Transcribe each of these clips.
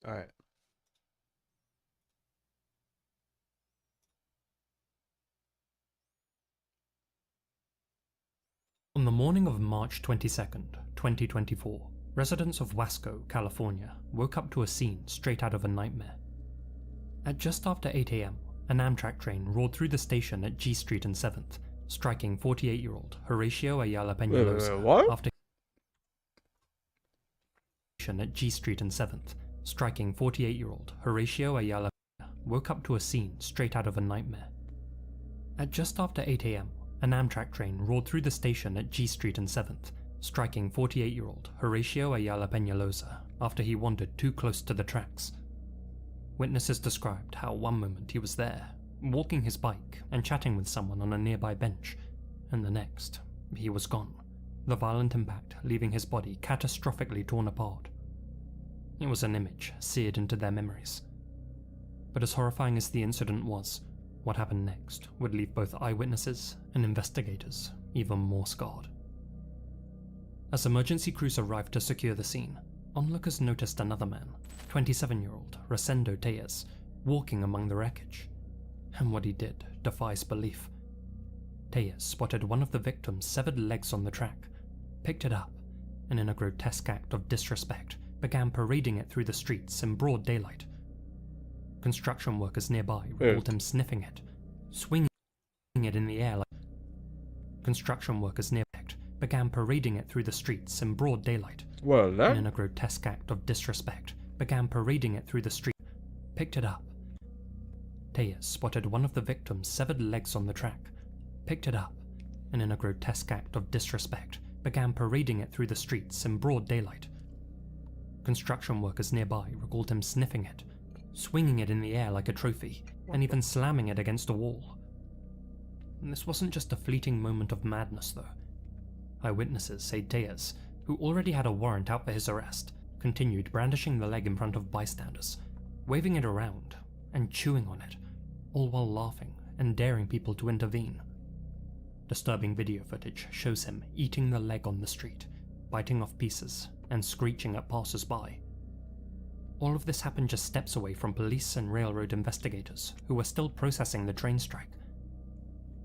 Alright. On the morning of March 22nd, 2024, residents of Wasco, California woke up to a scene straight out of a nightmare. At just after 8 AM, an Amtrak train roared through the station at G Street and 7th, striking 48-year-old Horacio Ayala Peñalosa what? after at G Street and 7th, striking 48-year-old Horacio Ayala woke up to a scene straight out of a nightmare. At just after 8 AM, an Amtrak train roared through the station at G Street and 7th, striking 48-year-old Horacio Ayala Peñalosa after he wandered too close to the tracks. Witnesses described how one moment he was there, walking his bike and chatting with someone on a nearby bench, and the next, he was gone, the violent impact leaving his body catastrophically torn apart. It was an image seared into their memories. But as horrifying as the incident was, what happened next would leave both eyewitnesses and investigators even more scarred. As emergency crews arrived to secure the scene, onlookers noticed another man, 27-year-old Rosendo Tellez, walking among the wreckage. And what he did defies belief. Tellez spotted one of the victim's severed legs on the track, picked it up, and in a grotesque act of disrespect, began parading it through the streets in broad daylight. Construction workers nearby recalled him sniffing it, swinging it in the air like... Construction workers nearby began parading it through the streets in broad daylight, and in a grotesque act of disrespect, began parading it through the street, picked it up. Tellez spotted one of the victim's severed legs on the track, picked it up, and in a grotesque act of disrespect, began parading it through the streets in broad daylight. Construction workers nearby recalled him sniffing it, swinging it in the air like a trophy, and even slamming it against a wall. And this wasn't just a fleeting moment of madness, though. Eyewitnesses say Tellez, who already had a warrant out for his arrest, continued brandishing the leg in front of bystanders, waving it around and chewing on it, all while laughing and daring people to intervene. Disturbing video footage shows him eating the leg on the street, biting off pieces and screeching at passers-by. All of this happened just steps away from police and railroad investigators who were still processing the train strike.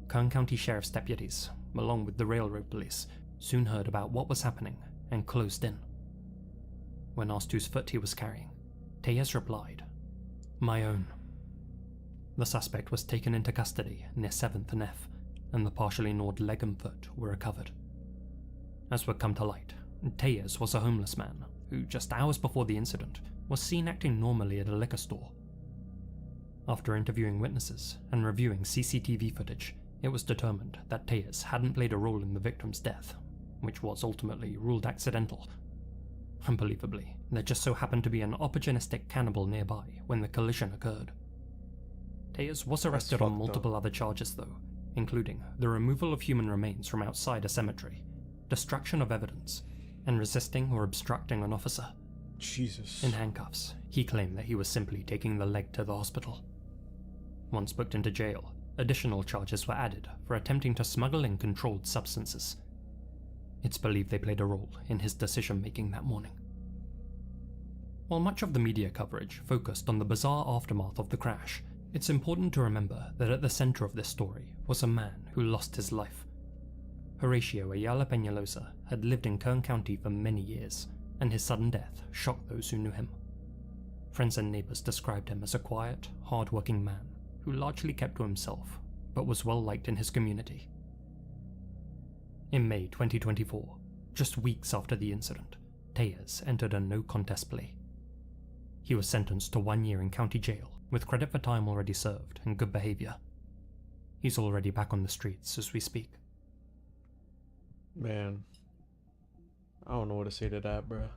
Kern County Sheriff's deputies, along with the railroad police, soon heard about what was happening and closed in. When asked whose foot he was carrying, Tellez replied, "My own." The suspect was taken into custody near 7th and F, and the partially gnawed leg and foot were recovered. As would come to light, Tellez was a homeless man who, just hours before the incident, was seen acting normally at a liquor store. After interviewing witnesses and reviewing CCTV footage, it was determined that Tellez hadn't played a role in the victim's death, which was ultimately ruled accidental. Unbelievably, there just so happened to be an opportunistic cannibal nearby when the collision occurred. Tellez was arrested on multiple other charges though, including the removal of human remains from outside a cemetery, destruction of evidence, and resisting or obstructing an officer. Jesus. In handcuffs, he claimed that he was simply taking the leg to the hospital. Once booked into jail, additional charges were added for attempting to smuggle in controlled substances. It's believed they played a role in his decision-making that morning. While much of the media coverage focused on the bizarre aftermath of the crash, it's important to remember that at the center of this story was a man who lost his life. Horacio Ayala Peñalosa had lived in Kern County for many years, and his sudden death shocked those who knew him. Friends and neighbors described him as a quiet, hard-working man who largely kept to himself, but was well liked in his community. In May 2024, just weeks after the incident, Tellez entered a no-contest plea. He was sentenced to 1 year in county jail, with credit for time already served and good behavior. He's already back on the streets as we speak. Man, I don't know what to say to that, bruh.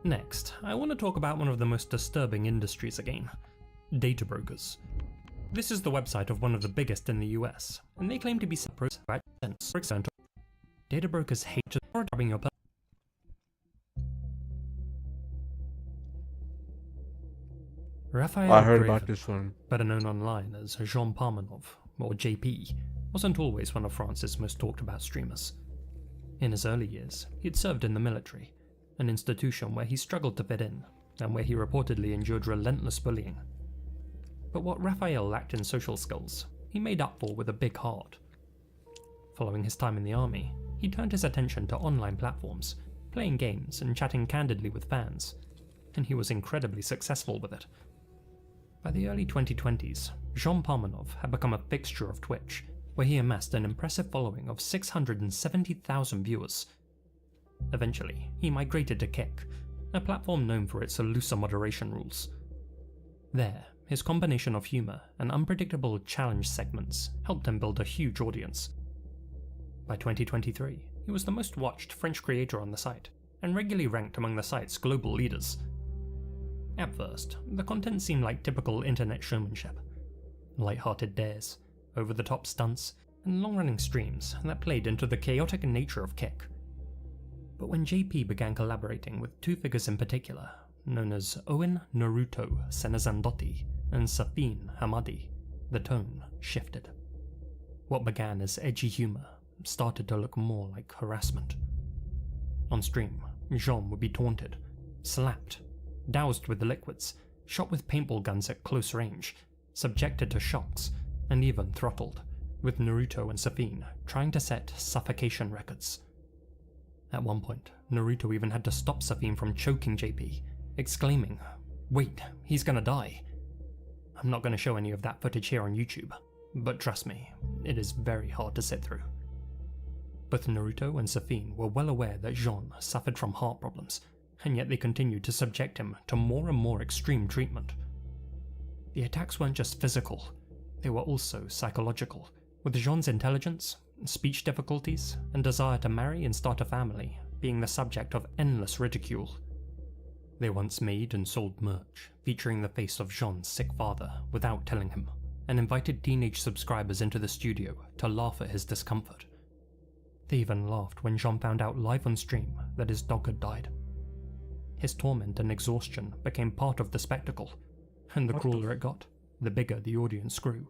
Next, I want to talk about one of the most disturbing industries again: data brokers. This is the website of one of the biggest in the US, and they claim to be separate. For example, data brokers hate just grabbing your Raphael I heard Graven, about this one. better known online as Jean Parmenov, or JP, wasn't always one of France's most talked about streamers. In his early years, he'd served in the military, an institution where he struggled to fit in, and where he reportedly endured relentless bullying. But what Raphael lacked in social skills, he made up for with a big heart. Following his time in the army, he turned his attention to online platforms, playing games and chatting candidly with fans, and he was incredibly successful with it. By the early 2020s, Jean Parmenov had become a fixture of Twitch, where he amassed an impressive following of 670,000 viewers. Eventually, he migrated to Kick, a platform known for its looser moderation rules. There, his combination of humor and unpredictable challenge segments helped him build a huge audience. By 2023, he was the most watched French creator on the site, and regularly ranked among the site's global leaders. At first, the content seemed like typical internet showmanship. Light-hearted dares, over-the-top stunts, and long-running streams that played into the chaotic nature of Kick. But when JP began collaborating with two figures in particular, known as Owen Naruto Senazandotti and Safin Hamadi, the tone shifted. What began as edgy humor started to look more like harassment. On stream, Jean would be taunted, slapped, doused with liquids, shot with paintball guns at close range, subjected to shocks, and even throttled, with Naruto and Safin trying to set suffocation records. At one point, Naruto even had to stop Safin from choking JP, exclaiming, "Wait, he's gonna die." I'm not gonna show any of that footage here on YouTube, but trust me, it is very hard to sit through. Both Naruto and Safin were well aware that Jean suffered from heart problems, and yet they continued to subject him to more and more extreme treatment. The attacks weren't just physical, they were also psychological, with Jean's intelligence, speech difficulties, and desire to marry and start a family being the subject of endless ridicule. They once made and sold merch featuring the face of Jean's sick father without telling him, and invited teenage subscribers into the studio to laugh at his discomfort. They even laughed when Jean found out live on stream that his dog had died. His torment and exhaustion became part of the spectacle, and the crueler it got, the bigger the audience grew.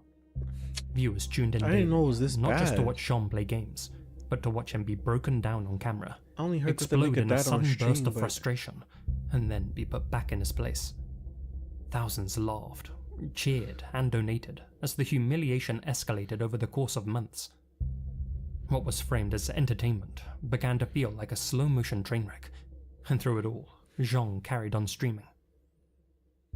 Viewers tuned in I didn't know it was this not bad. just to watch Jean play games, but to watch him be broken down on camera, I only heard that they make explode a in a dad on sudden stream, burst of but frustration, and then be put back in his place. Thousands laughed, cheered, and donated as the humiliation escalated over the course of months. What was framed as entertainment began to feel like a slow-motion train wreck, and through it all, Jean carried on streaming.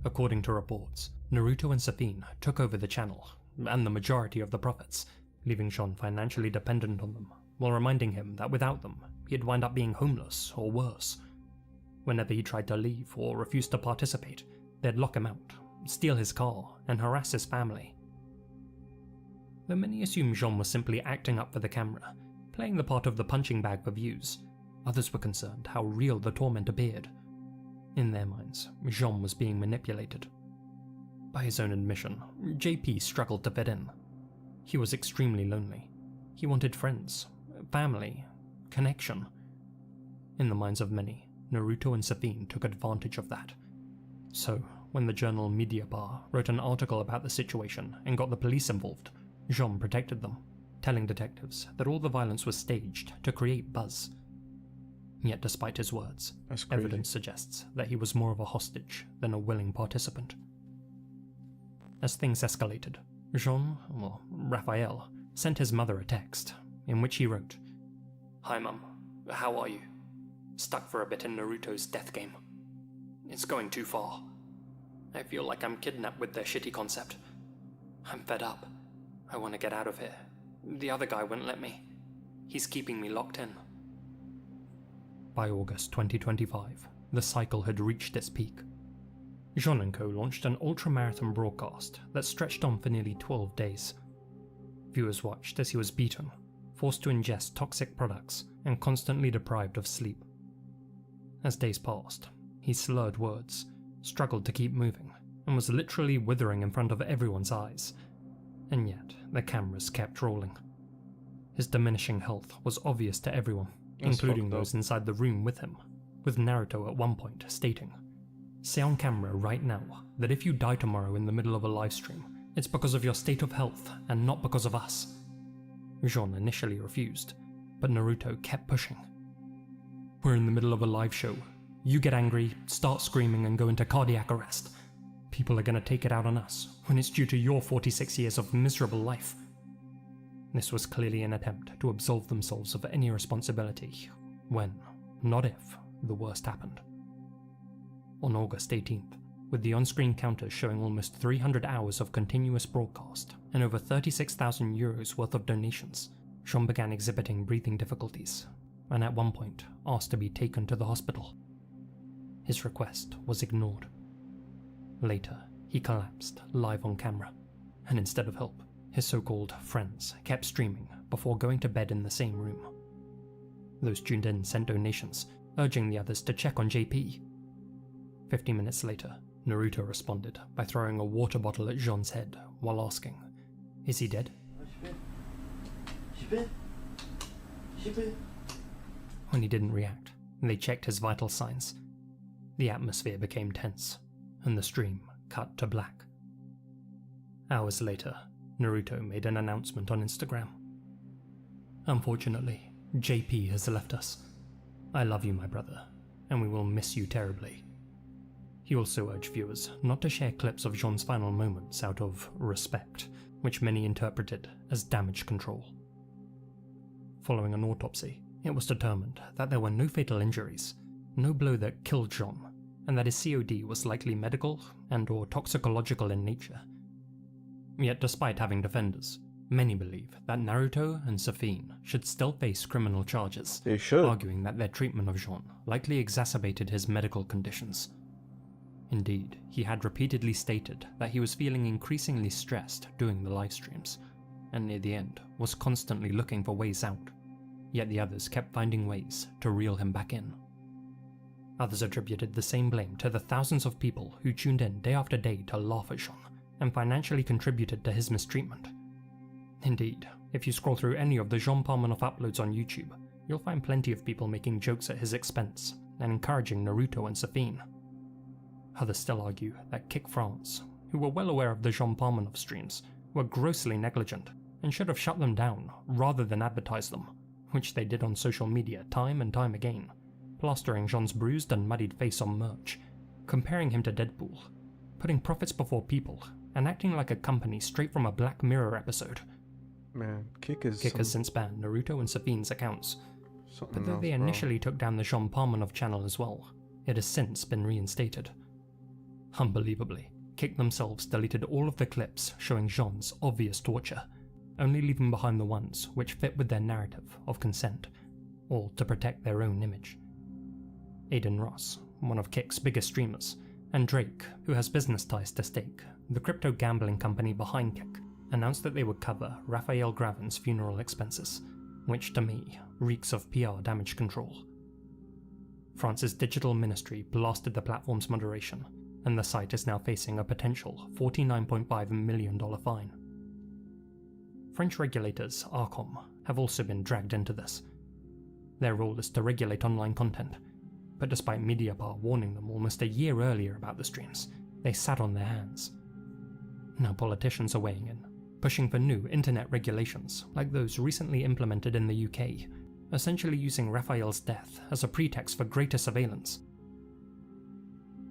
According to reports, Naruto and Safin took over the channel, and the majority of the profits, leaving Jean financially dependent on them, while reminding him that without them, he'd wind up being homeless or worse. Whenever he tried to leave or refused to participate, they'd lock him out, steal his car, and harass his family. Though many assumed Jean was simply acting up for the camera, playing the part of the punching bag for views, others were concerned how real the torment appeared. In their minds, Jean was being manipulated. By his own admission, JP struggled to fit in. He was extremely lonely. He wanted friends, family, connection. In the minds of many, Naruto and Safin took advantage of that. So, when the journal Mediapart wrote an article about the situation and got the police involved, Jean protected them, telling detectives that all the violence was staged to create buzz. Yet despite his words, evidence suggests that he was more of a hostage than a willing participant. As things escalated, Raphael, sent his mother a text, in which he wrote, "Hi Mum, how are you? Stuck for a bit in Naruto's death game. It's going too far. I feel like I'm kidnapped with their shitty concept. I'm fed up. I want to get out of here. The other guy wouldn't let me. He's keeping me locked in." By August 2025, the cycle had reached its peak. Jean & Co. launched an ultramarathon broadcast that stretched on for nearly 12 days. Viewers watched as he was beaten, forced to ingest toxic products, and constantly deprived of sleep. As days passed, he slurred words, struggled to keep moving, and was literally withering in front of everyone's eyes. And yet, the cameras kept rolling. His diminishing health was obvious to everyone, including those inside the room with him, with Naruto at one point stating, "Say on camera right now that if you die tomorrow in the middle of a live stream, it's because of your state of health and not because of us." Jean initially refused, but Naruto kept pushing. "We're in the middle of a live show. You get angry, start screaming, and go into cardiac arrest. People are gonna take it out on us when it's due to your 46 years of miserable life. This was clearly an attempt to absolve themselves of any responsibility when, not if, the worst happened. On August 18th, with the on-screen counters showing almost 300 hours of continuous broadcast and over €36,000 worth of donations, Jean began exhibiting breathing difficulties, and at one point asked to be taken to the hospital. His request was ignored. Later, he collapsed live on camera, and instead of help, his so-called friends kept streaming before going to bed in the same room. Those tuned in sent donations, urging the others to check on JP. 50 minutes later, Naruto responded by throwing a water bottle at Jean's head while asking, "Is he dead?" When he didn't react, they checked his vital signs. The atmosphere became tense, and the stream cut to black. Hours later, Naruto made an announcement on Instagram. "Unfortunately, JP has left us. I love you, my brother, and we will miss you terribly." He also urged viewers not to share clips of Jean's final moments out of respect, which many interpreted as damage control. Following an autopsy, it was determined that there were no fatal injuries, no blow that killed Jean, and that his COD was likely medical and/or toxicological in nature. Yet despite having defenders, many believe that Naruto and Safin should still face criminal charges, They should. arguing that their treatment of Jean likely exacerbated his medical conditions. Indeed, he had repeatedly stated that he was feeling increasingly stressed doing the live streams, and near the end was constantly looking for ways out, yet the others kept finding ways to reel him back in. Others attributed the same blame to the thousands of people who tuned in day after day to laugh at Jean and financially contributed to his mistreatment. Indeed, if you scroll through any of the Jean Parmenoff uploads on YouTube, you'll find plenty of people making jokes at his expense and encouraging Naruto and Safin. Others still argue that Kick France, who were well aware of the Jean Parmenoff streams, were grossly negligent and should have shut them down rather than advertise them, which they did on social media time and time again, plastering Jean's bruised and muddied face on merch, comparing him to Deadpool, putting profits before people, and acting like a company straight from a Black Mirror episode. Man, Kick Has since banned Naruto and Safin's accounts, but though else, they initially took down the Jean Parmenoff channel as well, it has since been reinstated. Unbelievably, Kick themselves deleted all of the clips showing Jean's obvious torture, only leaving behind the ones which fit with their narrative of consent, all to protect their own image. Aiden Ross, one of Kick's biggest streamers, and Drake, who has business ties to Stake, the crypto gambling company behind Kick, announced that they would cover Raphael Graven's funeral expenses, which to me reeks of PR damage control. France's digital ministry blasted the platform's moderation, and the site is now facing a potential $49.5 million fine. French regulators Arcom have also been dragged into this. Their role is to regulate online content, but despite Mediapart warning them almost a year earlier about the streams, they sat on their hands. Now politicians are weighing in, pushing for new internet regulations like those recently implemented in the UK, essentially using Raphael's death as a pretext for greater surveillance.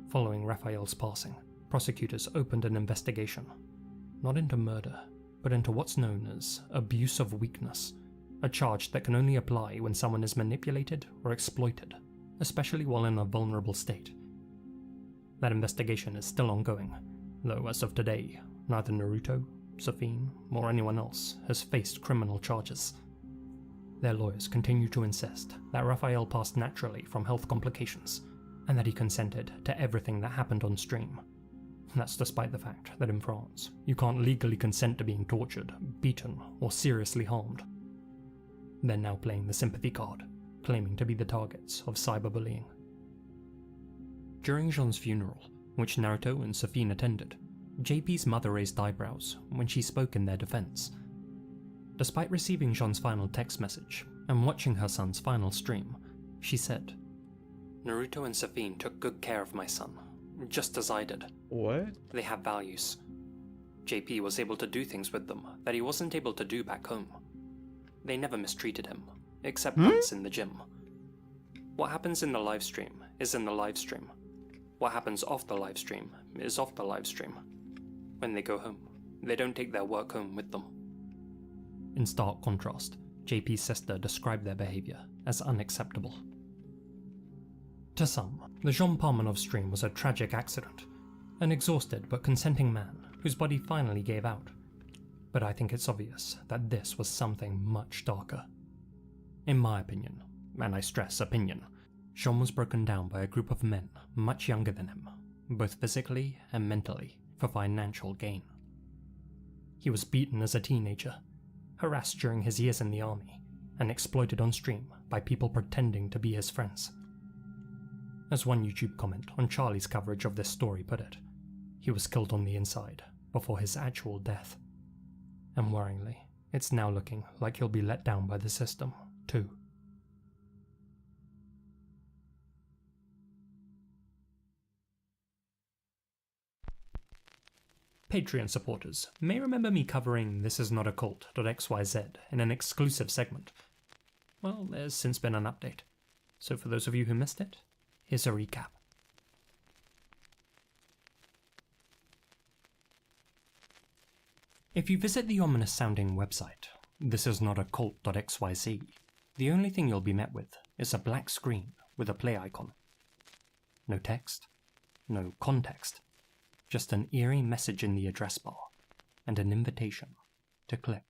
Following Raphael's passing, prosecutors opened an investigation, not into murder, but into what's known as abuse of weakness, a charge that can only apply when someone is manipulated or exploited, especially while in a vulnerable state. That investigation is still ongoing, though as of today, neither Naruto, Safin, or anyone else has faced criminal charges. Their lawyers continue to insist that Raphael passed naturally from health complications, and that he consented to everything that happened on stream. That's despite the fact that in France, you can't legally consent to being tortured, beaten, or seriously harmed. They're now playing the sympathy card, claiming to be the targets of cyberbullying. During Jean's funeral, which Naruto and Safin attended, JP's mother raised eyebrows when she spoke in their defense. Despite receiving Jean's final text message and watching her son's final stream, she said, "Naruto and Safin took good care of my son, just as I did. What? They have values. JP was able to do things with them that he wasn't able to do back home. They never mistreated him, except once in the gym. What happens in the live stream is in the livestream. What happens off the livestream is off the livestream. When they go home, they don't take their work home with them. In stark contrast, JP's sister described their behaviour as unacceptable. To some, the Jean Parmenov stream was a tragic accident, an exhausted but consenting man whose body finally gave out. But I think it's obvious that this was something much darker. In my opinion, and I stress opinion, Jean was broken down by a group of men much younger than him, both physically and mentally, for financial gain. He was beaten as a teenager, harassed during his years in the army, and exploited on stream by people pretending to be his friends. As one YouTube comment on Charlie's coverage of this story put it, he was killed on the inside before his actual death. And worryingly, it's now looking like he'll be let down by the system, too. Patreon supporters may remember me covering This Is Not a Cult.xyz in an exclusive segment. Well, there's since been an update, so for those of you who missed it, here's a recap. If you visit the ominous sounding website, thisisnotacult.xyz, the only thing you'll be met with is a black screen with a play icon. No text, no context, just an eerie message in the address bar, and an invitation to click.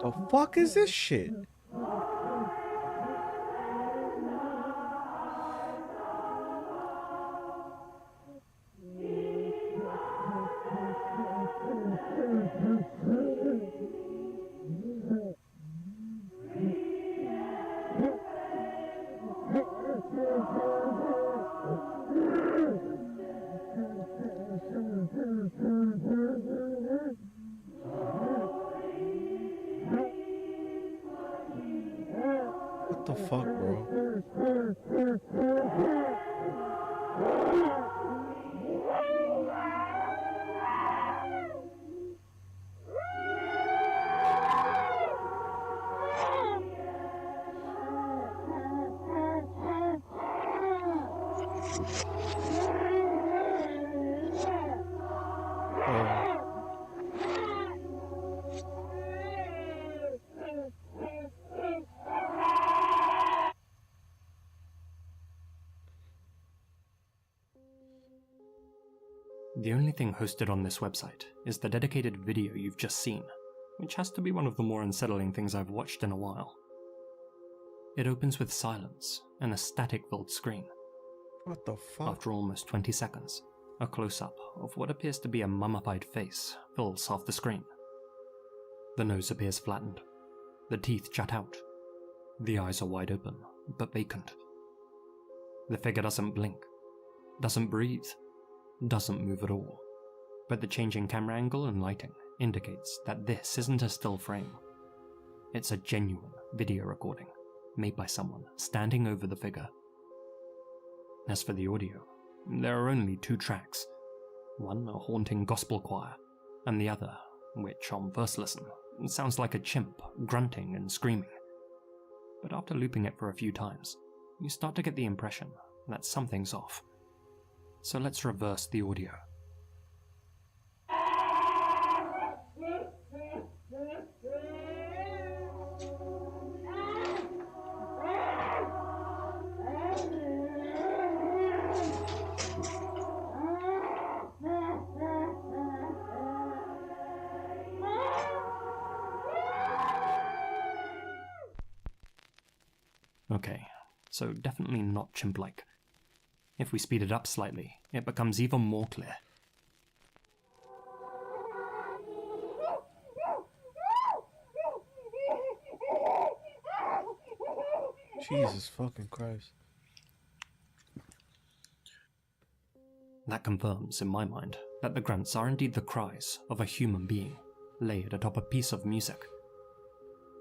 The fuck is this shit? What the fuck, bro? The only thing hosted on this website is the dedicated video you've just seen, which has to be one of the more unsettling things I've watched in a while. It opens with silence and a static-filled screen. What the fuck? After almost 20 seconds, a close-up of what appears to be a mummified face fills half the screen. The nose appears flattened. The teeth jut out. The eyes are wide open, but vacant. The figure doesn't blink, doesn't breathe, doesn't move at all, but the changing camera angle and lighting indicates that this isn't a still frame. It's a genuine video recording, made by someone standing over the figure. As for the audio, there are only 2 tracks, one a haunting gospel choir, and the other, which on first listen, sounds like a chimp grunting and screaming. But after looping it for a few times, you start to get the impression that something's off. So let's reverse the audio. Okay, so definitely not chimp-like. If we speed it up slightly, it becomes even more clear. Jesus fucking Christ. That confirms, in my mind, that the grunts are indeed the cries of a human being, laid atop a piece of music.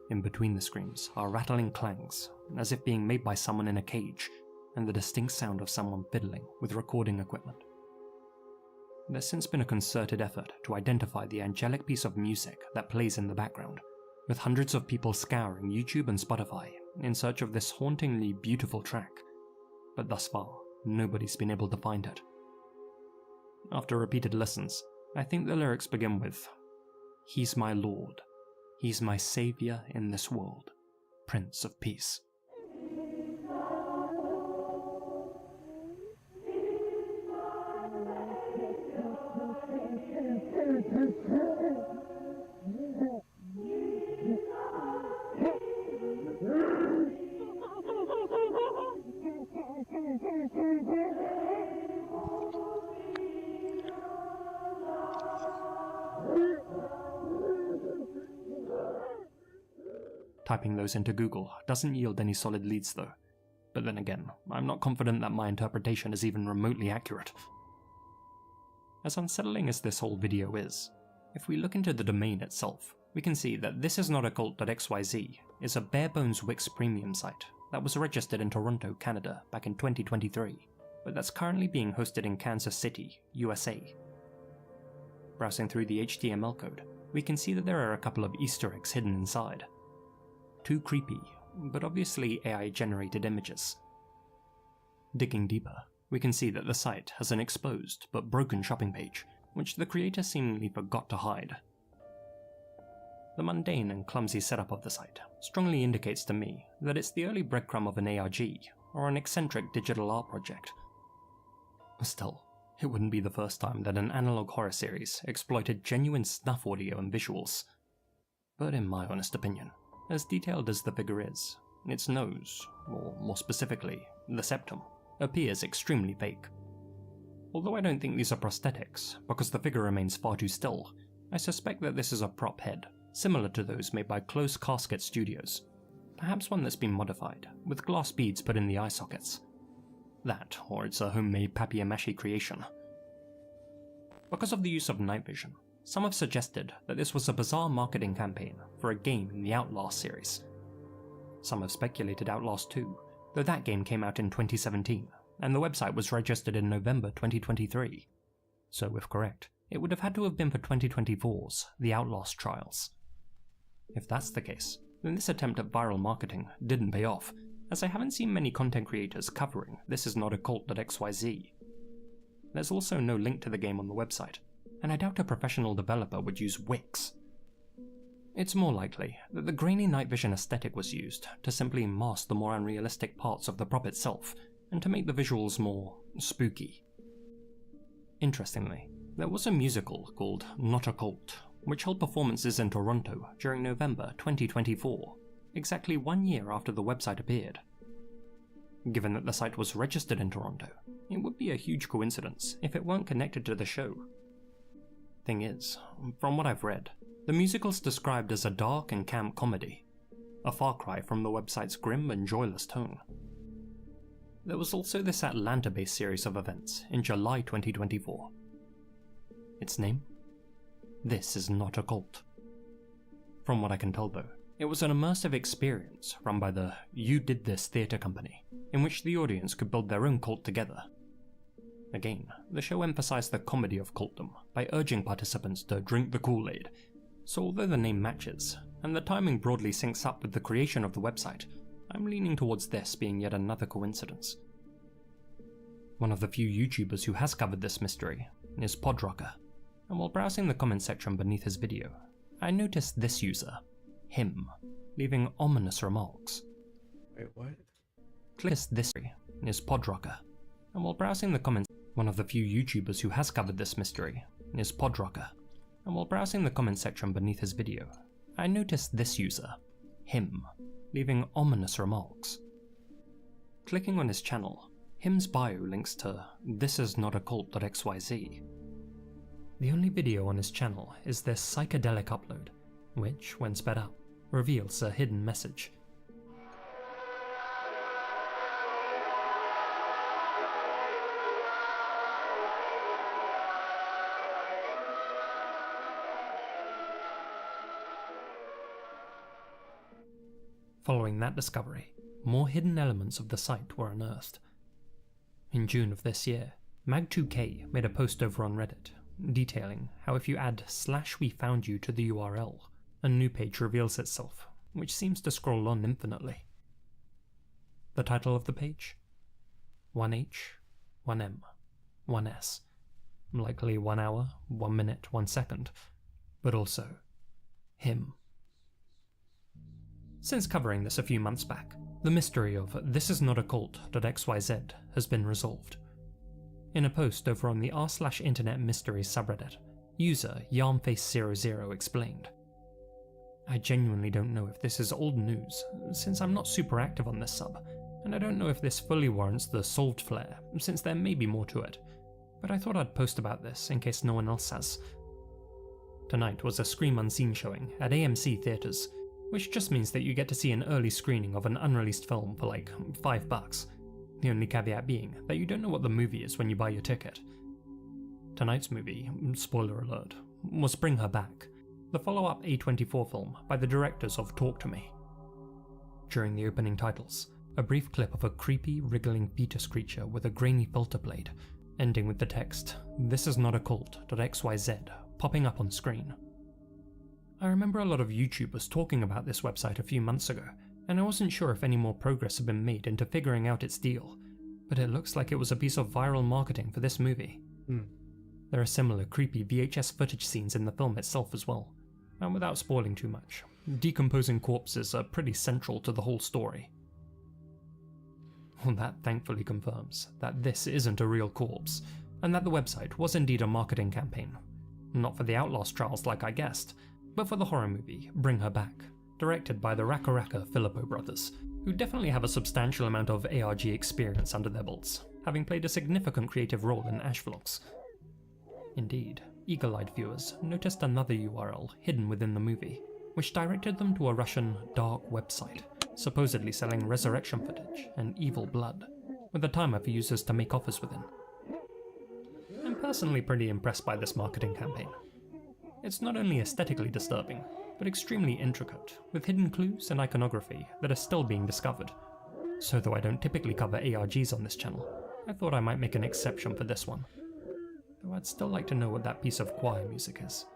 In between the screams are rattling clangs, as if being made by someone in a cage, and the distinct sound of someone fiddling with recording equipment. There's since been a concerted effort to identify the angelic piece of music that plays in the background, with hundreds of people scouring YouTube and Spotify in search of this hauntingly beautiful track, but thus far, nobody's been able to find it. After repeated listens, I think the lyrics begin with, "He's my Lord, He's my Saviour in this world, Prince of Peace." Typing those into Google doesn't yield any solid leads though, but then again, I'm not confident that my interpretation is even remotely accurate. As unsettling as this whole video is, if we look into the domain itself, we can see that thisisnotaCult.xyz is a bare-bones Wix premium site that was registered in Toronto, Canada back in 2023, but that's currently being hosted in Kansas City, USA. Browsing through the HTML code, we can see that there are a couple of Easter eggs hidden inside. Too creepy, but obviously AI-generated images. Digging deeper, we can see that the site has an exposed but broken shopping page, which the creator seemingly forgot to hide. The mundane and clumsy setup of the site strongly indicates to me that it's the early breadcrumb of an ARG, or an eccentric digital art project. Still, it wouldn't be the first time that an analog horror series exploited genuine snuff audio and visuals. But in my honest opinion, as detailed as the figure is, its nose, or more specifically, the septum, appears extremely fake. Although I don't think these are prosthetics, because the figure remains far too still, I suspect that this is a prop head, similar to those made by Close Casket Studios. Perhaps one that's been modified, with glass beads put in the eye sockets. That, or it's a homemade papier-mâché creation. Because of the use of night vision, some have suggested that this was a bizarre marketing campaign for a game in the Outlast series. Some have speculated Outlast 2, though that game came out in 2017, and the website was registered in November 2023. So if correct, it would have had to have been for 2024's The Outlast Trials. If that's the case, then this attempt at viral marketing didn't pay off, as I haven't seen many content creators covering thisisnotaCult.xyz. There's also no link to the game on the website, and I doubt a professional developer would use Wix. It's more likely that the grainy night vision aesthetic was used to simply mask the more unrealistic parts of the prop itself, and to make the visuals more spooky. Interestingly, there was a musical called Not a Cult, which held performances in Toronto during November 2024, exactly 1 year after the website appeared. Given that the site was registered in Toronto, it would be a huge coincidence if it weren't connected to the show. Thing is, from what I've read, the musical's described as a dark and camp comedy, a far cry from the website's grim and joyless tone. There was also this Atlanta-based series of events in July 2024. Its name? This is Not a Cult. From what I can tell though, it was an immersive experience run by the You Did This theatre company, in which the audience could build their own cult together. Again, the show emphasized the comedy of cultdom by urging participants to drink the Kool-Aid, so although the name matches, and the timing broadly syncs up with the creation of the website, I'm leaning towards this being yet another coincidence. One of the few YouTubers who has covered this mystery is Podrocker, and while browsing the comment section beneath his video, I noticed this user, him, leaving ominous remarks. Wait, what? Click this is Podrocker, and while browsing the comments, one of the few YouTubers who has covered this mystery is Podrocker, and while browsing the comment section beneath his video, I noticed this user, him, leaving ominous remarks. clicking on his channel, him's bio links to thisisnotaCult.xyz. The only video on his channel is this psychedelic upload, which, when sped up, reveals a hidden message. Following that discovery, more hidden elements of the site were unearthed. In June of this year, Mag2K made a post over on Reddit detailing how if you add /wefoundyou to the URL, a new page reveals itself, which seems to scroll on infinitely. The title of the page? 1H, 1M, 1S. Likely 1 hour, 1 minute, 1 second, but also him. Since covering this a few months back, the mystery of thisisnotaCult.xyz has been resolved. In a post over on the r/internet mysteries subreddit, user YarmFace00 explained, "I genuinely don't know if this is old news, since I'm not super active on this sub, and I don't know if this fully warrants the solved flair, since there may be more to it, but I thought I'd post about this in case no one else has." Tonight was a Scream Unseen showing at AMC Theatres, which just means that you get to see an early screening of an unreleased film for like $5, the only caveat being that you don't know what the movie is when you buy your ticket. Tonight's movie, spoiler alert, was Bring Her Back, the follow-up A24 film by the directors of Talk to Me. During the opening titles, a brief clip of a creepy, wriggling fetus creature with a grainy filter blade, ending with the text, thisisnotaCult.xyz, popping up on screen. I remember a lot of YouTubers talking about this website a few months ago, and I wasn't sure if any more progress had been made into figuring out its deal, but it looks like it was a piece of viral marketing for this movie. There are similar creepy VHS footage scenes in the film itself as well, and without spoiling too much, decomposing corpses are pretty central to the whole story. Well, that thankfully confirms that this isn't a real corpse, and that the website was indeed a marketing campaign. Not for the Outlast trials like I guessed, but for the horror movie Bring Her Back, directed by the Raka Raka Filippo brothers, who definitely have a substantial amount of ARG experience under their belts, having played a significant creative role in Ash vlogs. Indeed, eagle-eyed viewers noticed another URL hidden within the movie, which directed them to a Russian dark website, supposedly selling resurrection footage and evil blood, with a timer for users to make offers within. I'm personally pretty impressed by this marketing campaign. It's not only aesthetically disturbing, but extremely intricate, with hidden clues and iconography that are still being discovered. So though I don't typically cover ARGs on this channel, I thought I might make an exception for this one. Though I'd still like to know what that piece of choir music is.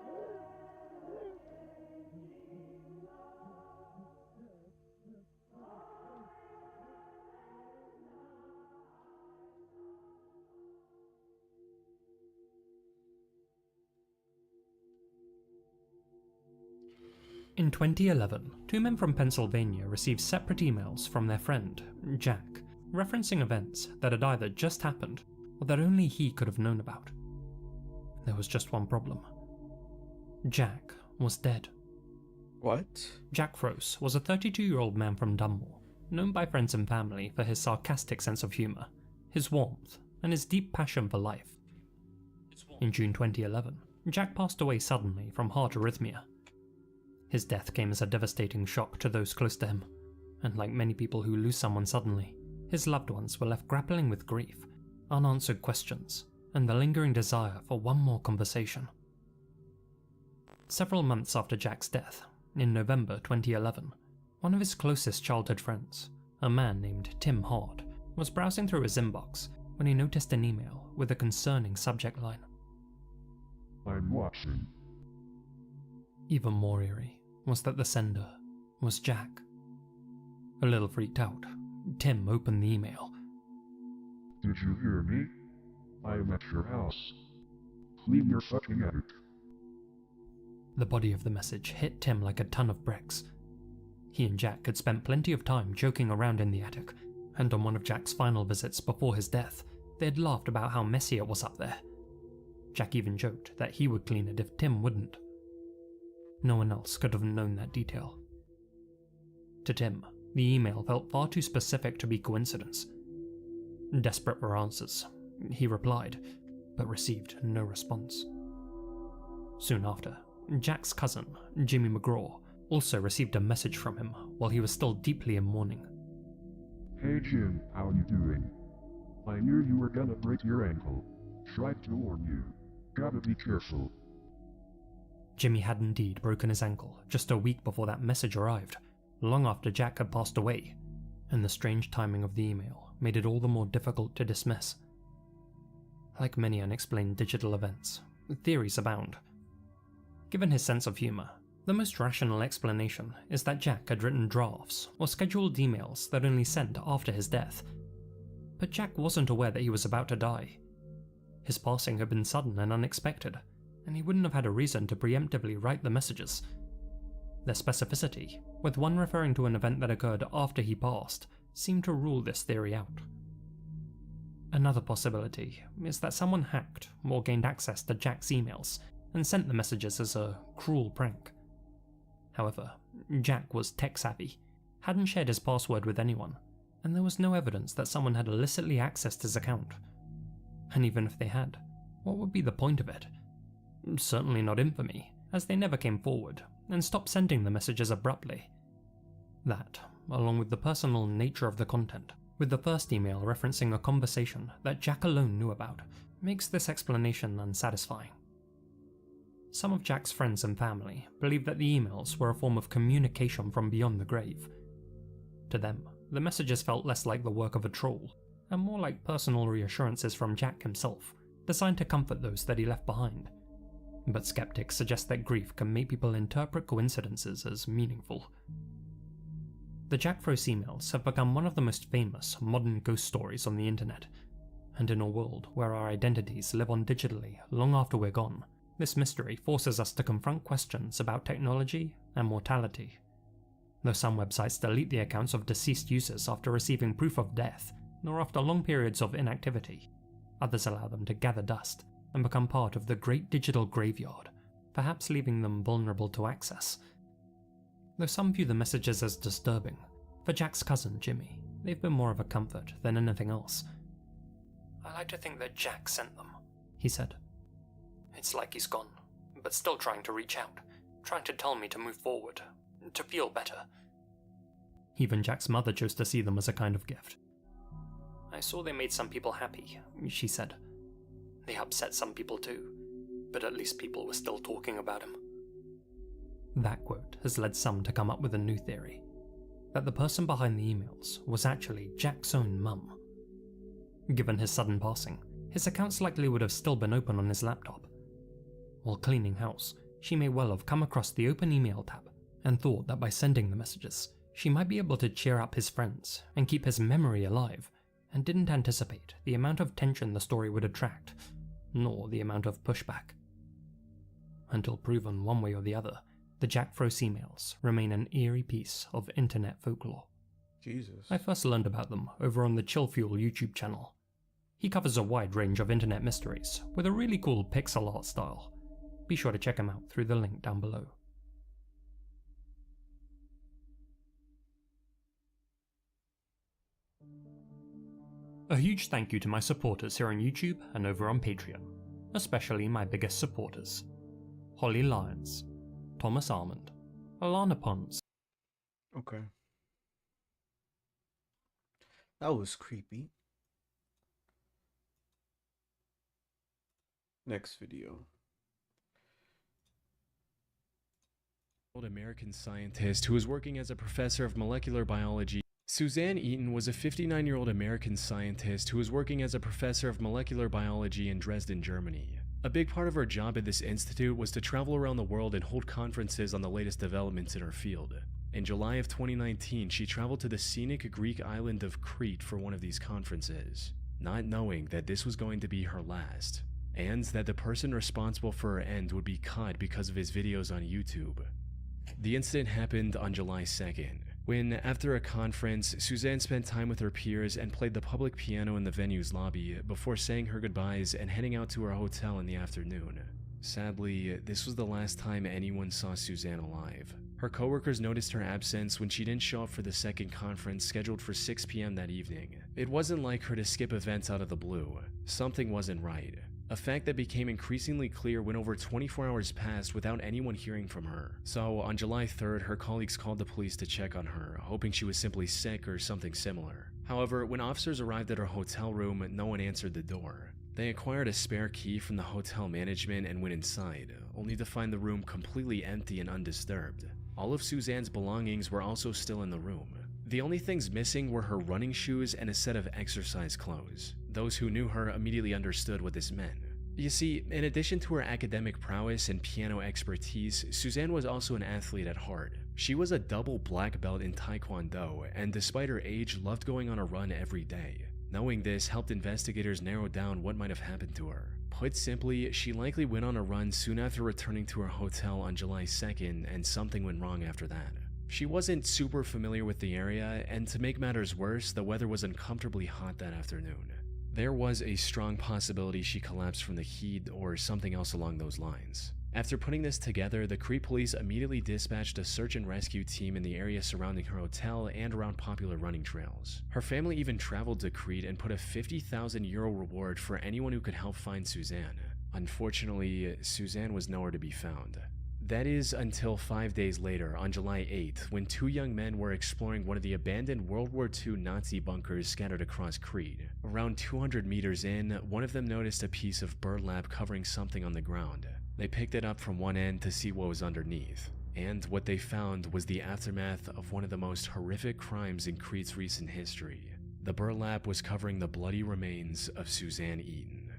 In 2011, two men from Pennsylvania received separate emails from their friend, Jack, referencing events that had either just happened or that only he could have known about. There was just one problem. Jack was dead. What? Jack Froese was a 32-year-old man from Dunmore, known by friends and family for his sarcastic sense of humour, his warmth, and his deep passion for life. In June 2011, Jack passed away suddenly from heart arrhythmia. His death came as a devastating shock to those close to him, and like many people who lose someone suddenly, his loved ones were left grappling with grief, unanswered questions, and the lingering desire for one more conversation. Several months after Jack's death, in November 2011, one of his closest childhood friends, a man named Tim Hard, was browsing through his inbox when he noticed an email with a concerning subject line. "I'm watching." Even more eerie was that the sender was Jack. A little freaked out, Tim opened the email. "Did you hear me? I'm at your house. Clean your fucking attic." The body of the message hit Tim like a ton of bricks. He and Jack had spent plenty of time joking around in the attic, and on one of Jack's final visits before his death, they had laughed about how messy it was up there. Jack even joked that he would clean it if Tim wouldn't. No one else could have known that detail. To Tim, the email felt far too specific to be coincidence, Desperate for answers, he replied, but received no response. Soon after, Jack's cousin, Jimmy McGraw, also received a message from him while he was still deeply in mourning. Hey Jim, how you doing? I knew you were gonna break your ankle. Tried to warn you. Gotta be careful. Jimmy had indeed broken his ankle just a week before that message arrived, long after Jack had passed away, and the strange timing of the email made it all the more difficult to dismiss. Like many unexplained digital events, theories abound. Given his sense of humour, the most rational explanation is that Jack had written drafts or scheduled emails that only sent after his death. But Jack wasn't aware that he was about to die. His passing had been sudden and unexpected, and he wouldn't have had a reason to preemptively write the messages. Their specificity, with one referring to an event that occurred after he passed, seemed to rule this theory out. Another possibility is that someone hacked or gained access to Jack's emails and sent the messages as a cruel prank. However, Jack was tech-savvy, hadn't shared his password with anyone, and there was no evidence that someone had illicitly accessed his account. And even if they had, what would be the point of it? Certainly not infamy, as they never came forward and stopped sending the messages abruptly. That, along with the personal nature of the content, with the first email referencing a conversation that Jack alone knew about, makes this explanation unsatisfying. Some of Jack's friends and family believe that the emails were a form of communication from beyond the grave. To them, the messages felt less like the work of a troll, and more like personal reassurances from Jack himself, designed to comfort those that he left behind. But skeptics suggest that grief can make people interpret coincidences as meaningful. The Jack Frost emails have become one of the most famous modern ghost stories on the internet, and in a world where our identities live on digitally long after we're gone, this mystery forces us to confront questions about technology and mortality. Though some websites delete the accounts of deceased users after receiving proof of death, nor after long periods of inactivity, others allow them to gather dust and become part of the great digital graveyard, perhaps leaving them vulnerable to access. Though some view the messages as disturbing, for Jack's cousin Jimmy, they've been more of a comfort than anything else. "I like to think that Jack sent them," he said. "It's like he's gone, but still trying to reach out, trying to tell me to move forward, to feel better." Even Jack's mother chose to see them as a kind of gift. "I saw they made some people happy," she said. "They upset some people too, but at least people were still talking about him." That quote has led some to come up with a new theory, that the person behind the emails was actually Jack's own mum. Given his sudden passing, his accounts likely would have still been open on his laptop. While cleaning house, she may well have come across the open email tab and thought that by sending the messages, she might be able to cheer up his friends and keep his memory alive, and didn't anticipate the amount of tension the story would attract, nor the amount of pushback. Until proven one way or the other, the Jack Frost emails remain an eerie piece of internet folklore. Jesus. I first learned about them over on the Chill Fuel YouTube channel. He covers a wide range of internet mysteries with a really cool pixel art style. Be sure to check him out through the link down below. A huge thank you to my supporters here on YouTube and over on Patreon, especially my biggest supporters: Holly Lyons, Thomas Armand, Alana Pons. Okay. That was creepy. Next video. American scientist who was working as a professor of molecular biology. Suzanne Eaton was a 59-year-old American scientist who was working as a professor of molecular biology in Dresden, Germany. A big part of her job at this institute was to travel around the world and hold conferences on the latest developments in her field. In July of 2019, she traveled to the scenic Greek island of Crete for one of these conferences, not knowing that this was going to be her last, and that the person responsible for her end would be caught because of his videos on YouTube. The incident happened on July 2nd, when, after a conference, Suzanne spent time with her peers and played the public piano in the venue's lobby before saying her goodbyes and heading out to her hotel in the afternoon. Sadly, this was the last time anyone saw Suzanne alive. Her coworkers noticed her absence when she didn't show up for the second conference scheduled for 6 p.m. that evening. It wasn't like her to skip events out of the blue. Something wasn't right. A fact that became increasingly clear when over 24 hours passed without anyone hearing from her. So, on July 3rd, her colleagues called the police to check on her, hoping she was simply sick or something similar. However, when officers arrived at her hotel room, no one answered the door. They acquired a spare key from the hotel management and went inside, only to find the room completely empty and undisturbed. All of Suzanne's belongings were also still in the room. The only things missing were her running shoes and a set of exercise clothes. Those who knew her immediately understood what this meant. You see, in addition to her academic prowess and piano expertise, Suzanne was also an athlete at heart. She was a double black belt in Taekwondo, and despite her age, loved going on a run every day. Knowing this helped investigators narrow down what might have happened to her. Put simply, she likely went on a run soon after returning to her hotel on July 2nd, and something went wrong after that. She wasn't super familiar with the area, and to make matters worse, the weather was uncomfortably hot that afternoon. There was a strong possibility she collapsed from the heat or something else along those lines. After putting this together, the Crete police immediately dispatched a search and rescue team in the area surrounding her hotel and around popular running trails. Her family even traveled to Crete and put a €50,000 reward for anyone who could help find Suzanne. Unfortunately, Suzanne was nowhere to be found. That is until 5 days later, on July 8th, when two young men were exploring one of the abandoned World War II Nazi bunkers scattered across Crete. Around 200 meters in, one of them noticed a piece of burlap covering something on the ground. They picked it up from one end to see what was underneath, and what they found was the aftermath of one of the most horrific crimes in Crete's recent history. The burlap was covering the bloody remains of Suzanne Eaton.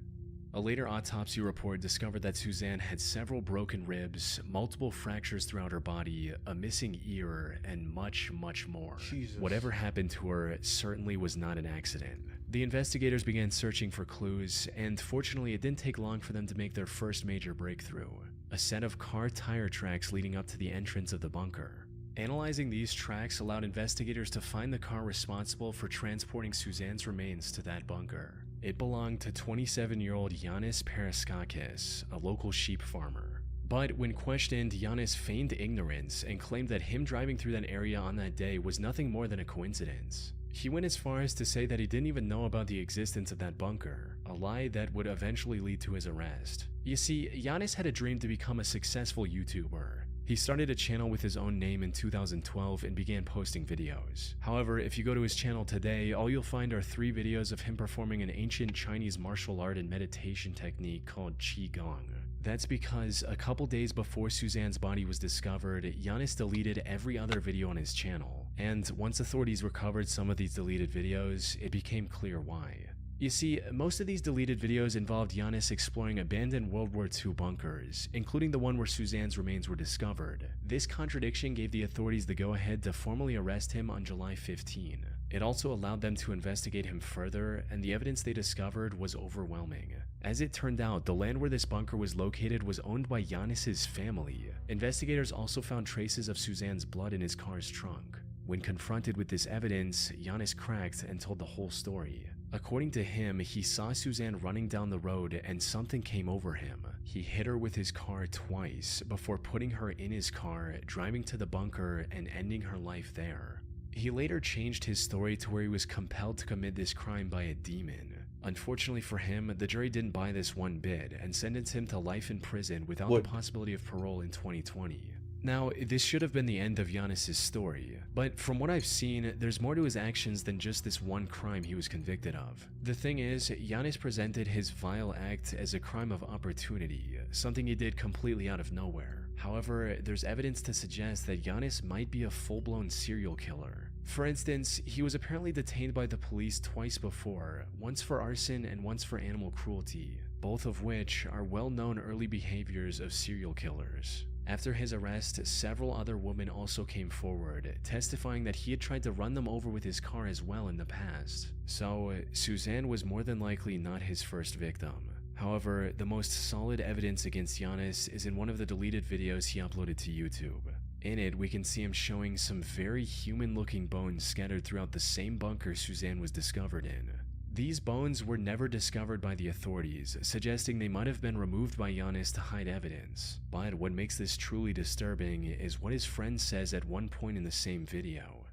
A later autopsy report discovered that Suzanne had several broken ribs, multiple fractures throughout her body, a missing ear, and much, much more. Jesus. Whatever happened to her certainly was not an accident. The investigators began searching for clues, and fortunately it didn't take long for them to make their first major breakthrough: a set of car tire tracks leading up to the entrance of the bunker. Analyzing these tracks allowed investigators to find the car responsible for transporting Suzanne's remains to that bunker. It belonged to 27-year-old Yanis Paraskakis, a local sheep farmer. But when questioned, Yanis feigned ignorance and claimed that him driving through that area on that day was nothing more than a coincidence. He went as far as to say that he didn't even know about the existence of that bunker, a lie that would eventually lead to his arrest. You see, Yanis had a dream to become a successful YouTuber. He started a channel with his own name in 2012 and began posting videos. However, if you go to his channel today, all you'll find are 3 videos of him performing an ancient Chinese martial art and meditation technique called Qigong. That's because a couple days before Suzanne's body was discovered, Yanis deleted every other video on his channel. And once authorities recovered some of these deleted videos, it became clear why. You see, most of these deleted videos involved Yanis exploring abandoned World War II bunkers, including the one where Suzanne's remains were discovered. This contradiction gave the authorities the go-ahead to formally arrest him on July 15. It also allowed them to investigate him further, and the evidence they discovered was overwhelming. As it turned out, the land where this bunker was located was owned by Yanis's family. Investigators also found traces of Suzanne's blood in his car's trunk. When confronted with this evidence, Yanis cracked and told the whole story. According to him, he saw Suzanne running down the road and something came over him. He hit her with his car twice before putting her in his car, driving to the bunker, and ending her life there. He later changed his story to where he was compelled to commit this crime by a demon. Unfortunately for him, the jury didn't buy this one bit and sentenced him to life in prison without the possibility of parole in 2020. Now, this should have been the end of Yanis' story, but from what I've seen, there's more to his actions than just this one crime he was convicted of. The thing is, Yanis presented his vile act as a crime of opportunity, something he did completely out of nowhere. However, there's evidence to suggest that Yanis might be a full-blown serial killer. For instance, he was apparently detained by the police twice before, once for arson and once for animal cruelty, both of which are well-known early behaviors of serial killers. After his arrest, several other women also came forward, testifying that he had tried to run them over with his car as well in the past. So, Suzanne was more than likely not his first victim. However, the most solid evidence against Yanis is in one of the deleted videos he uploaded to YouTube. In it, we can see him showing some very human-looking bones scattered throughout the same bunker Suzanne was discovered in. These bones were never discovered by the authorities, suggesting they might have been removed by Giannis to hide evidence. But what makes this truly disturbing is what his friend says at one point in the same video.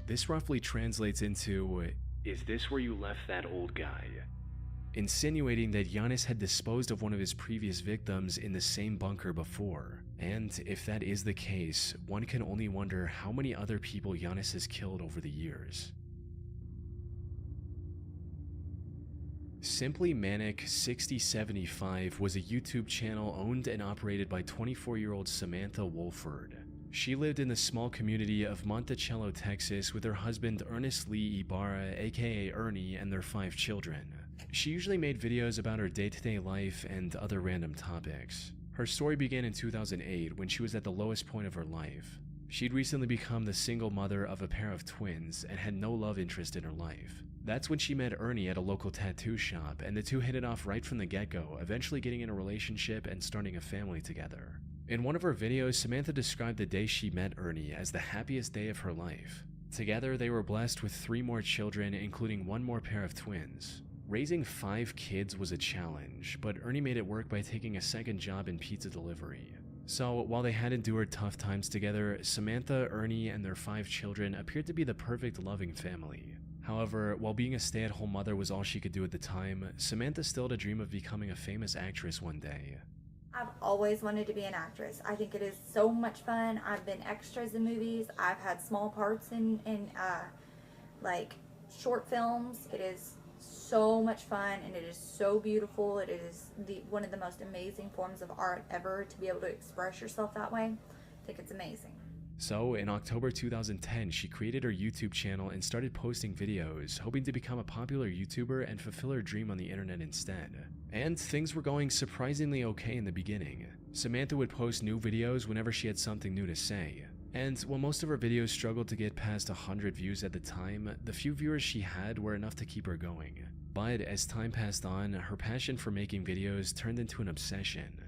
This roughly translates into, "Is this where you left that old guy?" Insinuating that Giannis had disposed of one of his previous victims in the same bunker before. And if that is the case, one can only wonder how many other people Giannis has killed over the years. Simply Manic 6075 was a YouTube channel owned and operated by 24-year-old Samantha Wolford. She lived in the small community of Monticello, Texas with her husband Ernest Lee Ibarra, aka Ernie, and their 5 children. She usually made videos about her day-to-day life and other random topics. Her story began in 2008 when she was at the lowest point of her life. She'd recently become the single mother of a pair of twins and had no love interest in her life. That's when she met Ernie at a local tattoo shop, and the two hit it off right from the get-go, eventually getting in a relationship and starting a family together. In one of her videos, Samantha described the day she met Ernie as the happiest day of her life. Together, they were blessed with 3 more children, including 1 more pair of twins. Raising 5 kids was a challenge, but Ernie made it work by taking a second job in pizza delivery. So, while they had endured tough times together, Samantha, Ernie, and their 5 children appeared to be the perfect loving family. However, while being a stay-at-home mother was all she could do at the time, Samantha still had a dream of becoming a famous actress one day. I've always wanted to be an actress. I think it is so much fun. I've been extras in movies. I've had small parts in like short films. It is so much fun and it is so beautiful. It is one of the most amazing forms of art ever to be able to express yourself that way. I think it's amazing. So, in October 2010, she created her YouTube channel and started posting videos, hoping to become a popular YouTuber and fulfill her dream on the internet instead. And things were going surprisingly okay in the beginning. Samantha would post new videos whenever she had something new to say. And while most of her videos struggled to get past 100 views at the time, the few viewers she had were enough to keep her going. But as time passed on, her passion for making videos turned into an obsession.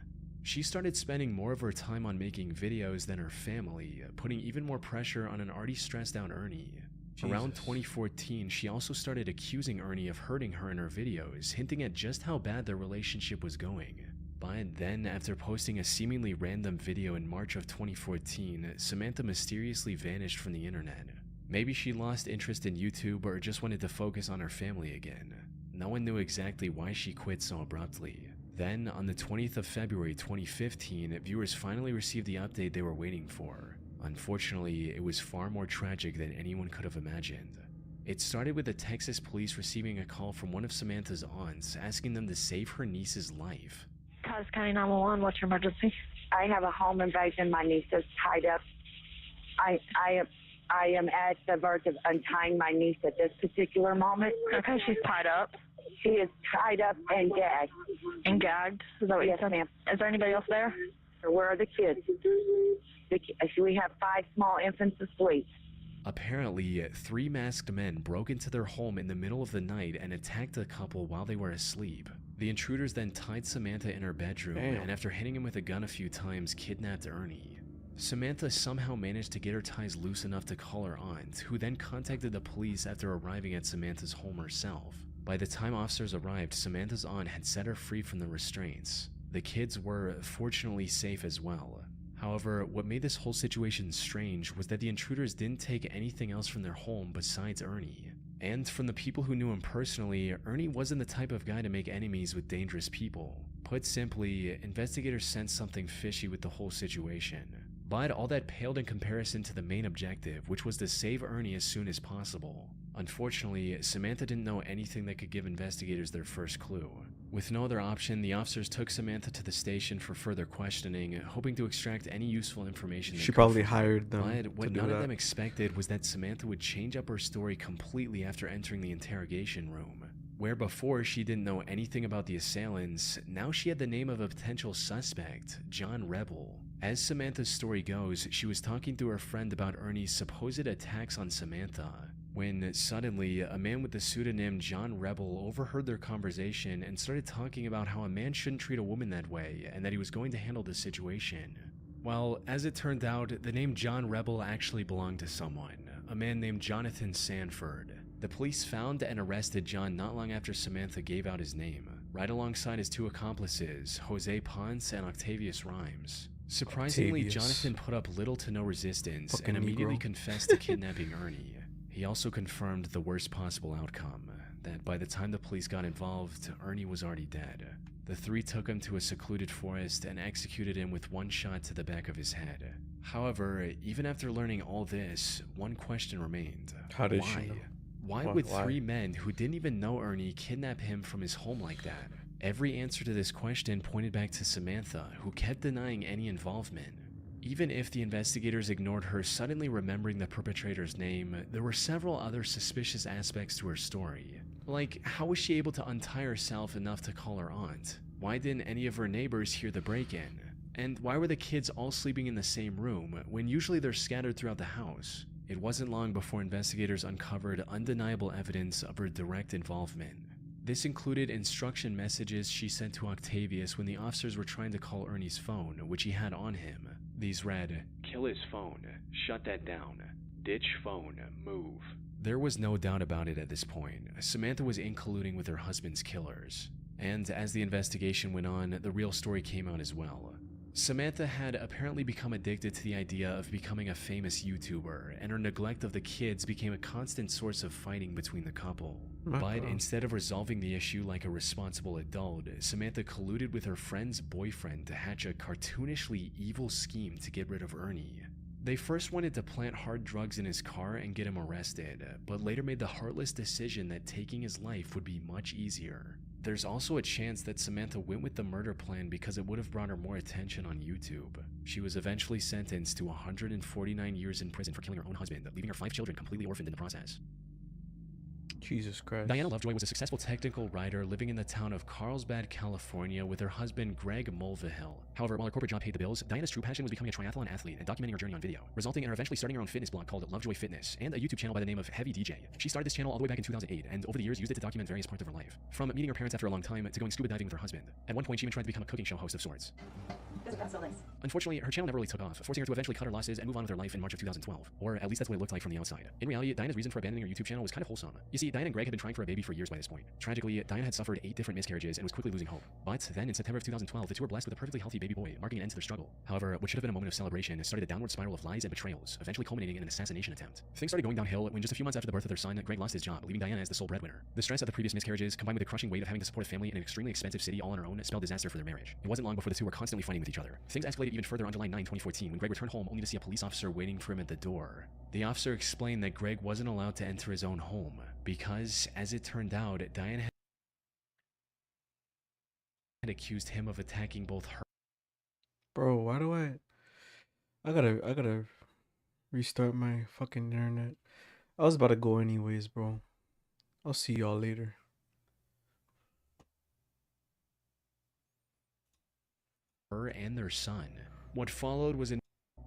She started spending more of her time on making videos than her family, putting even more pressure on an already stressed out Ernie. Jesus. Around 2014, she also started accusing Ernie of hurting her in her videos, hinting at just how bad their relationship was going. But then, after posting a seemingly random video in March of 2014, Samantha mysteriously vanished from the internet. Maybe she lost interest in YouTube or just wanted to focus on her family again. No one knew exactly why she quit so abruptly. Then, on the 20th of February 2015, viewers finally received the update they were waiting for. Unfortunately, it was far more tragic than anyone could have imagined. It started with the Texas police receiving a call from one of Samantha's aunts asking them to save her niece's life. Cause County 911, what's your emergency? I have a home invasion. My niece is tied up. I am at the verge of untying my niece at this particular moment. Okay, she's tied up. She is tied up and gagged. And gagged? Is that what Yes, you said? ma'am. Is there anybody else there? Where are the kids? We have 5 small infants asleep. Apparently, 3 masked men broke into their home in the middle of the night and attacked the couple while they were asleep. The intruders then tied Samantha in her bedroom and after hitting him with a gun a few times, kidnapped Ernie. Samantha somehow managed to get her ties loose enough to call her aunt, who then contacted the police after arriving at Samantha's home herself. By the time officers arrived, Samantha's aunt had set her free from the restraints. The kids were fortunately safe as well. However, what made this whole situation strange was that the intruders didn't take anything else from their home besides Ernie. And from the people who knew him personally, Ernie wasn't the type of guy to make enemies with dangerous people. Put simply, investigators sensed something fishy with the whole situation. But all that paled in comparison to the main objective, which was to save Ernie as soon as possible. Unfortunately, Samantha didn't know anything that could give investigators their first clue. With no other option, the officers took Samantha to the station for further questioning, hoping to extract any useful information. She probably hired them. But what to do none that. of them expected was that Samantha would change up her story completely after entering the interrogation room. Where before she didn't know anything about the assailants, now she had the name of a potential suspect, John Rebel. As Samantha's story goes, she was talking to her friend about Ernie's supposed attacks on Samantha, when suddenly a man with the pseudonym John Rebel overheard their conversation and started talking about how a man shouldn't treat a woman that way and that he was going to handle the situation. Well, as it turned out, the name John Rebel actually belonged to someone, a man named Jonathan Sanford. The police found and arrested John not long after Samantha gave out his name, right alongside his two accomplices, Jose Ponce and Octavius Rhymes. Surprisingly, Octavius. Jonathan put up little to no resistance Fucking and immediately Negro. confessed to kidnapping Ernie. He also confirmed the worst possible outcome, that by the time the police got involved, Ernie was already dead. The three took him to a secluded forest and executed him with one shot to the back of his head. However, even after learning all this, one question remained. How did Why? she know? Why Why- would why? three men who didn't even know Ernie kidnap him from his home like that? Every answer to this question pointed back to Samantha, who kept denying any involvement. Even if the investigators ignored her suddenly remembering the perpetrator's name, there were several other suspicious aspects to her story. Like, how was she able to untie herself enough to call her aunt? Why didn't any of her neighbors hear the break-in? And why were the kids all sleeping in the same room, when usually they're scattered throughout the house? It wasn't long before investigators uncovered undeniable evidence of her direct involvement. This included instruction messages she sent to Octavius when the officers were trying to call Ernie's phone, which he had on him. These read, "Kill his phone, shut that down, ditch phone, move." There was no doubt about it at this point. Samantha was in colluding with her husband's killers. And as the investigation went on, the real story came out as well. Samantha had apparently become addicted to the idea of becoming a famous YouTuber, and her neglect of the kids became a constant source of fighting between the couple. My But God. instead of resolving the issue like a responsible adult, Samantha colluded with her friend's boyfriend to hatch a cartoonishly evil scheme to get rid of Ernie. They first wanted to plant hard drugs in his car and get him arrested, but later made the heartless decision that taking his life would be much easier. There's also a chance that Samantha went with the murder plan because it would have brought her more attention on YouTube. She was eventually sentenced to 149 years in prison for killing her own husband, leaving her 5 children completely orphaned in the process. Jesus Christ. Diana Lovejoy was a successful technical writer living in the town of Carlsbad, California with her husband Greg Mulvihill. However, while her corporate job paid the bills, Diana's true passion was becoming a triathlon athlete and documenting her journey on video, resulting in her eventually starting her own fitness blog called Lovejoy Fitness and a YouTube channel by the name of Heavy DJ. She started this channel all the way back in 2008 and over the years used it to document various parts of her life, from meeting her parents after a long time to going scuba diving with her husband. At one point, she even tried to become a cooking show host of sorts. Isn't that so nice? Unfortunately, her channel never really took off, forcing her to eventually cut her losses and move on with her life in March of 2012. Or at least that's what it looked like from the outside. In reality, Diana's reason for abandoning her YouTube channel was kind of wholesome. You see, Diana and Greg had been trying for a baby for years by this point. Tragically, Diana had suffered 8 different miscarriages and was quickly losing hope. But then, in September of 2012, the two were blessed with a perfectly healthy baby boy, marking an end to their struggle. However, what should have been a moment of celebration started a downward spiral of lies and betrayals, eventually culminating in an assassination attempt. Things started going downhill when just a few months after the birth of their son, Greg lost his job, leaving Diana as the sole breadwinner. The stress of the previous miscarriages, combined with the crushing weight of having to support a family in an extremely expensive city all on her own, spelled disaster for their marriage. It wasn't long before the two were constantly fighting with each other. Things escalated even further on July 9, 2014, when Greg returned home only to see a police officer waiting for him at the door. The officer explained that Greg wasn't allowed to enter his own home because, as it turned out, Diana had accused him of attacking both her Bro, why do I gotta restart my fucking internet. I was about to go anyways, bro. I'll see y'all later. and their son. What followed was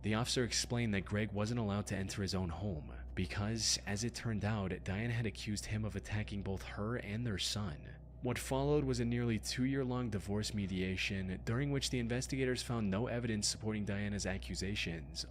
the officer explained that Greg wasn't allowed to enter his own home because, as it turned out, Diana had accused him of attacking both her and their son. What followed was a nearly 2-year-long divorce mediation, during which the investigators found no evidence supporting Diana's accusations,